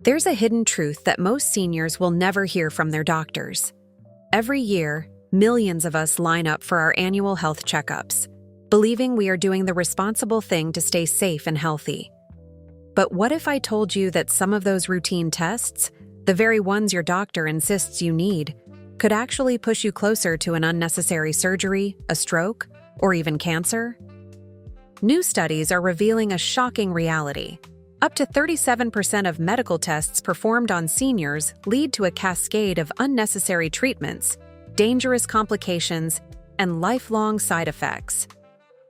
There's a hidden truth that most seniors will never hear from their doctors. Every year, millions of us line up for our annual health checkups, believing we are doing the responsible thing to stay safe and healthy. But what if I told you that some of those routine tests, the very ones your doctor insists you need, could actually push you closer to an unnecessary surgery, a stroke, or even cancer? New studies are revealing a shocking reality. Up to 37% of medical tests performed on seniors lead to a cascade of unnecessary treatments, dangerous complications, and lifelong side effects.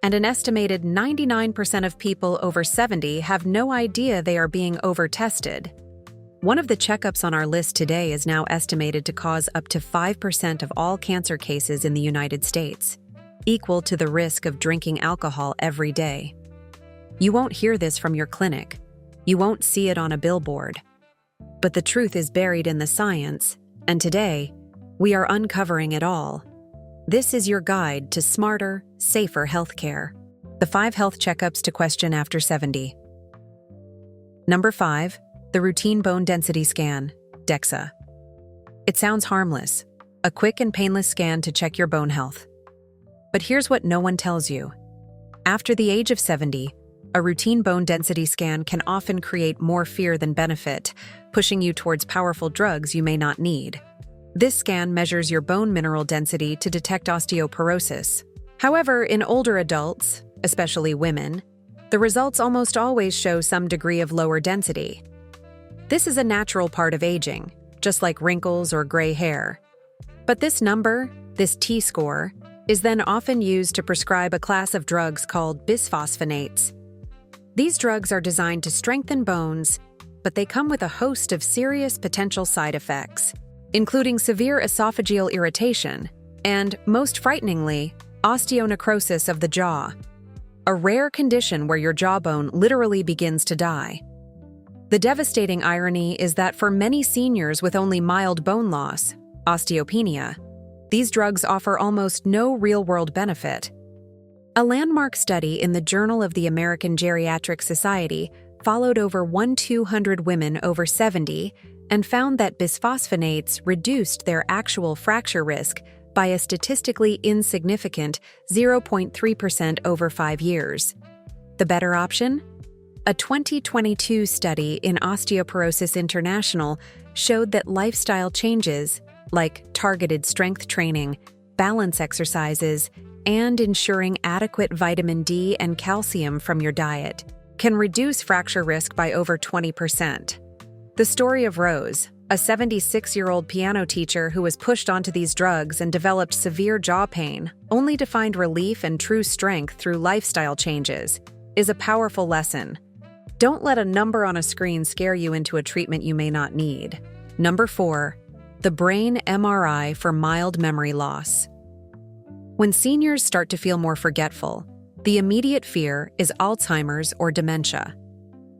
And an estimated 99% of people over 70 have no idea they are being over-tested. One of the checkups on our list today is now estimated to cause up to 5% of all cancer cases in the United States, equal to the risk of drinking alcohol every day. You won't hear this from your clinic. You won't see it on a billboard. But the truth is buried in the science, and today, we are uncovering it all. This is your guide to smarter, safer healthcare. The 5 health checkups to question after 70. Number 5. The routine bone density scan, DEXA. It sounds harmless, a quick and painless scan to check your bone health. But here's what no one tells you. After the age of 70, a routine bone density scan can often create more fear than benefit, pushing you towards powerful drugs you may not need. This scan measures your bone mineral density to detect osteoporosis. However, in older adults, especially women, the results almost always show some degree of lower density. This is a natural part of aging, just like wrinkles or gray hair. But this number, this T-score, is then often used to prescribe a class of drugs called bisphosphonates. These drugs are designed to strengthen bones, but they come with a host of serious potential side effects, including severe esophageal irritation and, most frighteningly, osteonecrosis of the jaw, a rare condition where your jawbone literally begins to die. The devastating irony is that for many seniors with only mild bone loss, osteopenia, these drugs offer almost no real-world benefit. A landmark study in the Journal of the American Geriatric Society followed over 1,200 women over 70 and found that bisphosphonates reduced their actual fracture risk by a statistically insignificant 0.3% over 5 years. The better option? A 2022 study in Osteoporosis International showed that lifestyle changes, like targeted strength training, balance exercises, and ensuring adequate vitamin D and calcium from your diet, can reduce fracture risk by over 20%. The story of Rose, a 76-year-old piano teacher who was pushed onto these drugs and developed severe jaw pain, only to find relief and true strength through lifestyle changes, is a powerful lesson. Don't let a number on a screen scare you into a treatment you may not need. Number 4. The brain MRI for mild memory loss. When seniors start to feel more forgetful, the immediate fear is Alzheimer's or dementia.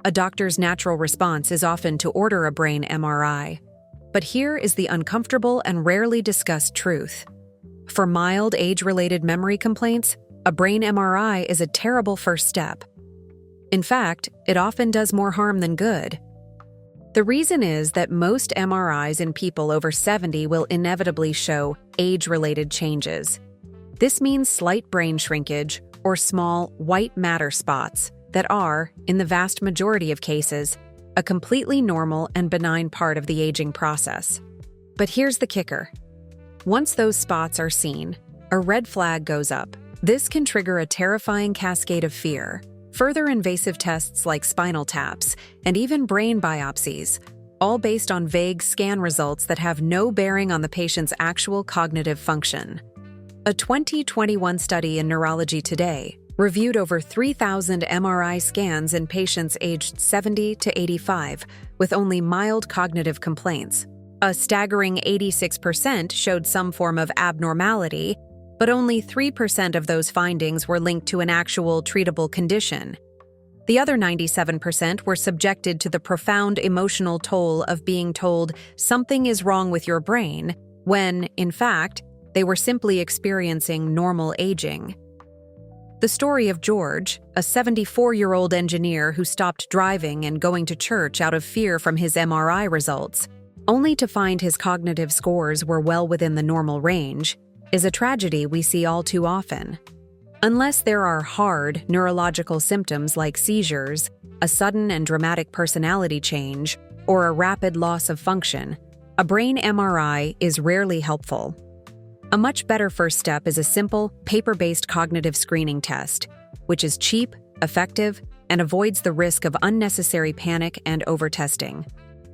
A doctor's natural response is often to order a brain MRI. But here is the uncomfortable and rarely discussed truth. For mild age-related memory complaints, a brain MRI is a terrible first step. In fact, it often does more harm than good. The reason is that most MRIs in people over 70 will inevitably show age-related changes. This means slight brain shrinkage or small white matter spots that are, in the vast majority of cases, a completely normal and benign part of the aging process. But here's the kicker. Once those spots are seen, a red flag goes up. This can trigger a terrifying cascade of fear. Further invasive tests like spinal taps, and even brain biopsies, all based on vague scan results that have no bearing on the patient's actual cognitive function. A 2021 study in Neurology Today reviewed over 3,000 MRI scans in patients aged 70 to 85 with only mild cognitive complaints. A staggering 86% showed some form of abnormality, but only 3% of those findings were linked to an actual treatable condition. The other 97% were subjected to the profound emotional toll of being told something is wrong with your brain, when, in fact, they were simply experiencing normal aging. The story of George, a 74-year-old engineer who stopped driving and going to church out of fear from his MRI results, only to find his cognitive scores were well within the normal range, is a tragedy we see all too often. Unless there are hard neurological symptoms like seizures, a sudden and dramatic personality change, or a rapid loss of function, a brain MRI is rarely helpful. A much better first step is a simple, paper-based cognitive screening test, which is cheap, effective, and avoids the risk of unnecessary panic and over-testing.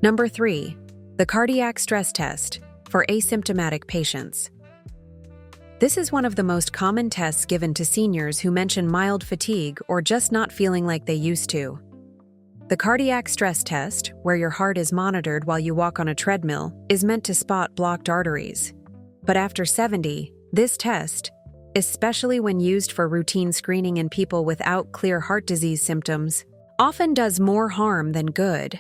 Number 3. The cardiac stress test for asymptomatic patients. This is one of the most common tests given to seniors who mention mild fatigue or just not feeling like they used to. The cardiac stress test, where your heart is monitored while you walk on a treadmill, is meant to spot blocked arteries. But after 70, this test, especially when used for routine screening in people without clear heart disease symptoms, often does more harm than good.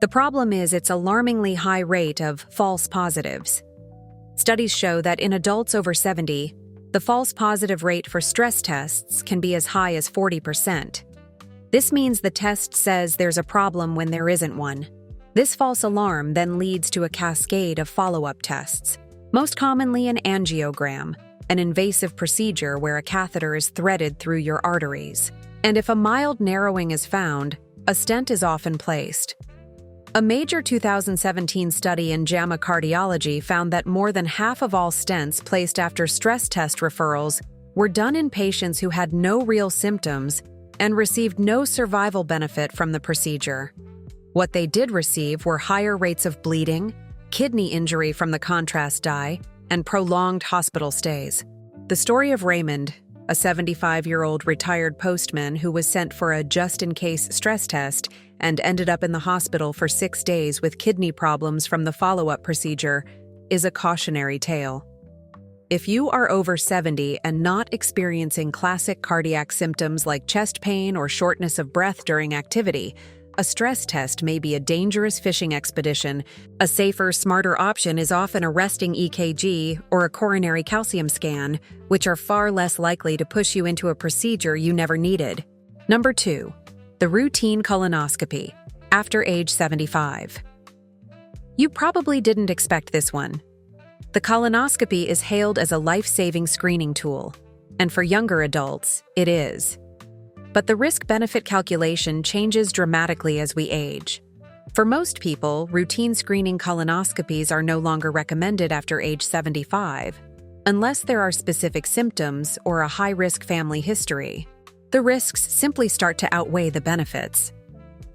The problem is its alarmingly high rate of false positives. Studies show that in adults over 70, the false positive rate for stress tests can be as high as 40%. This means the test says there's a problem when there isn't one. This false alarm then leads to a cascade of follow-up tests, most commonly an angiogram, an invasive procedure where a catheter is threaded through your arteries. And if a mild narrowing is found, a stent is often placed. A major 2017 study in JAMA Cardiology found that more than half of all stents placed after stress test referrals were done in patients who had no real symptoms and received no survival benefit from the procedure. What they did receive were higher rates of bleeding, kidney injury from the contrast dye, and prolonged hospital stays. The story of Raymond, a 75-year-old retired postman who was sent for a just-in-case stress test and ended up in the hospital for 6 days with kidney problems from the follow-up procedure, is a cautionary tale. If you are over 70 and not experiencing classic cardiac symptoms like chest pain or shortness of breath during activity, a stress test may be a dangerous fishing expedition. A safer, smarter option is often a resting EKG or a coronary calcium scan, which are far less likely to push you into a procedure you never needed. Number 2. The routine colonoscopy, after age 75. You probably didn't expect this one. The colonoscopy is hailed as a life-saving screening tool, and for younger adults, it is. But the risk-benefit calculation changes dramatically as we age. For most people, routine screening colonoscopies are no longer recommended after age 75, unless there are specific symptoms or a high-risk family history. The risks simply start to outweigh the benefits.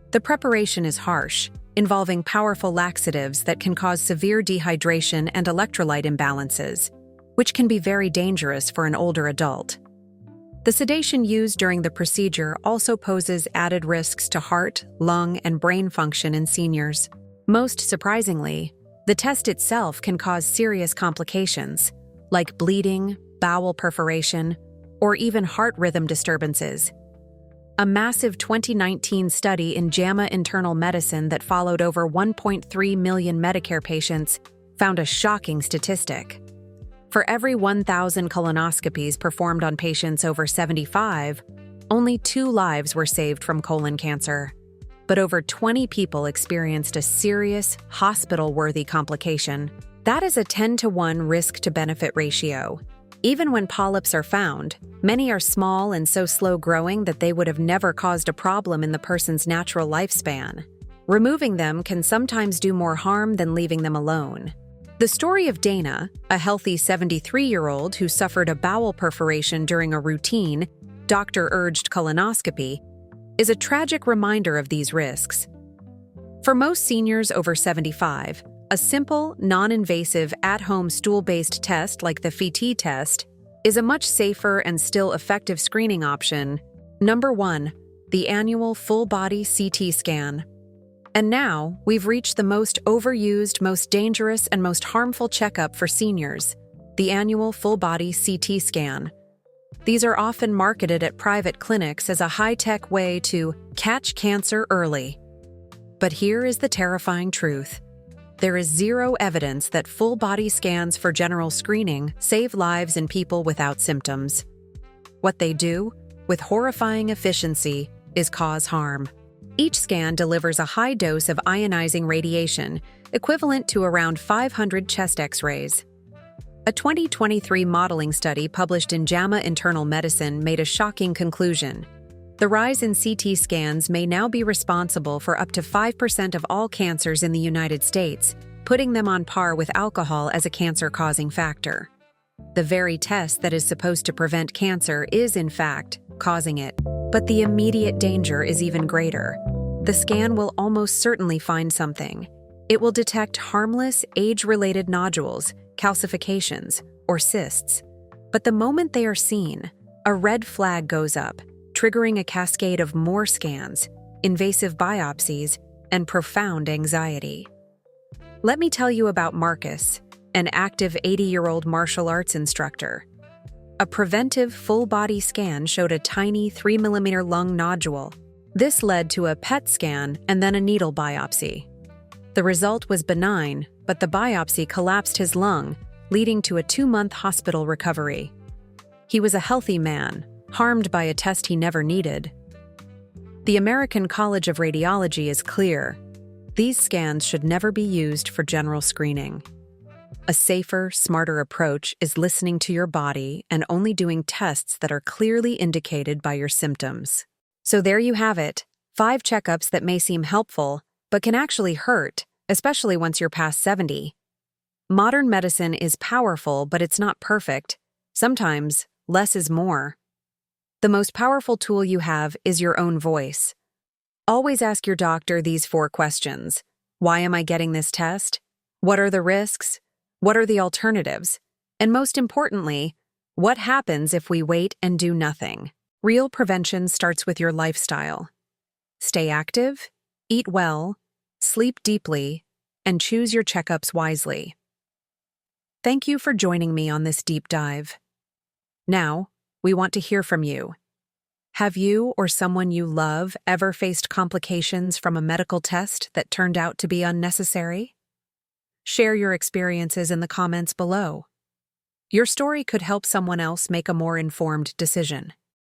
The preparation is harsh, involving powerful laxatives that can cause severe dehydration and electrolyte imbalances, which can be very dangerous for an older adult. The sedation used during the procedure also poses added risks to heart, lung, and brain function in seniors. Most surprisingly, the test itself can cause serious complications, like bleeding, bowel perforation, or even heart rhythm disturbances. A massive 2019 study in JAMA Internal Medicine that followed over 1.3 million Medicare patients found a shocking statistic. For every 1,000 colonoscopies performed on patients over 75, only 2 lives were saved from colon cancer. But over 20 people experienced a serious, hospital-worthy complication. That is a 10-to-1 risk-to-benefit ratio. Even when polyps are found, many are small and so slow-growing that they would have never caused a problem in the person's natural lifespan. Removing them can sometimes do more harm than leaving them alone. The story of Dana, a healthy 73-year-old who suffered a bowel perforation during a routine, doctor-urged colonoscopy, is a tragic reminder of these risks. For most seniors over 75, a simple, non-invasive, at-home stool-based test like the FET test is a much safer and still effective screening option. Number 1. The annual full-body CT scan. And now, we've reached the most overused, most dangerous, and most harmful checkup for seniors, the annual full-body CT scan. These are often marketed at private clinics as a high-tech way to catch cancer early. But here is the terrifying truth. There is zero evidence that full-body scans for general screening save lives in people without symptoms. What they do, with horrifying efficiency, is cause harm. Each scan delivers a high dose of ionizing radiation, equivalent to around 500 chest X-rays. A 2023 modeling study published in JAMA Internal Medicine made a shocking conclusion. The rise in CT scans may now be responsible for up to 5% of all cancers in the United States, putting them on par with alcohol as a cancer-causing factor. The very test that is supposed to prevent cancer is, in fact, causing it. But the immediate danger is even greater. The scan will almost certainly find something. It will detect harmless, age-related nodules, calcifications, or cysts. But the moment they are seen, a red flag goes up, triggering a cascade of more scans, invasive biopsies, and profound anxiety. Let me tell you about Marcus, an active 80-year-old martial arts instructor. A preventive full-body scan showed a tiny 3mm lung nodule. This led to a PET scan and then a needle biopsy. The result was benign, but the biopsy collapsed his lung, leading to a 2-month hospital recovery. He was a healthy man, harmed by a test he never needed. The American College of Radiology is clear. These scans should never be used for general screening. A safer, smarter approach is listening to your body and only doing tests that are clearly indicated by your symptoms. So there you have it, 5 checkups that may seem helpful, but can actually hurt, especially once you're past 70. Modern medicine is powerful, but it's not perfect. Sometimes, less is more. The most powerful tool you have is your own voice. Always ask your doctor these 4 questions. Why am I getting this test? What are the risks? What are the alternatives? And most importantly, what happens if we wait and do nothing? Real prevention starts with your lifestyle. Stay active, eat well, sleep deeply, and choose your checkups wisely. Thank you for joining me on this deep dive. Now, we want to hear from you. Have you or someone you love ever faced complications from a medical test that turned out to be unnecessary? Share your experiences in the comments below. Your story could help someone else make a more informed decision.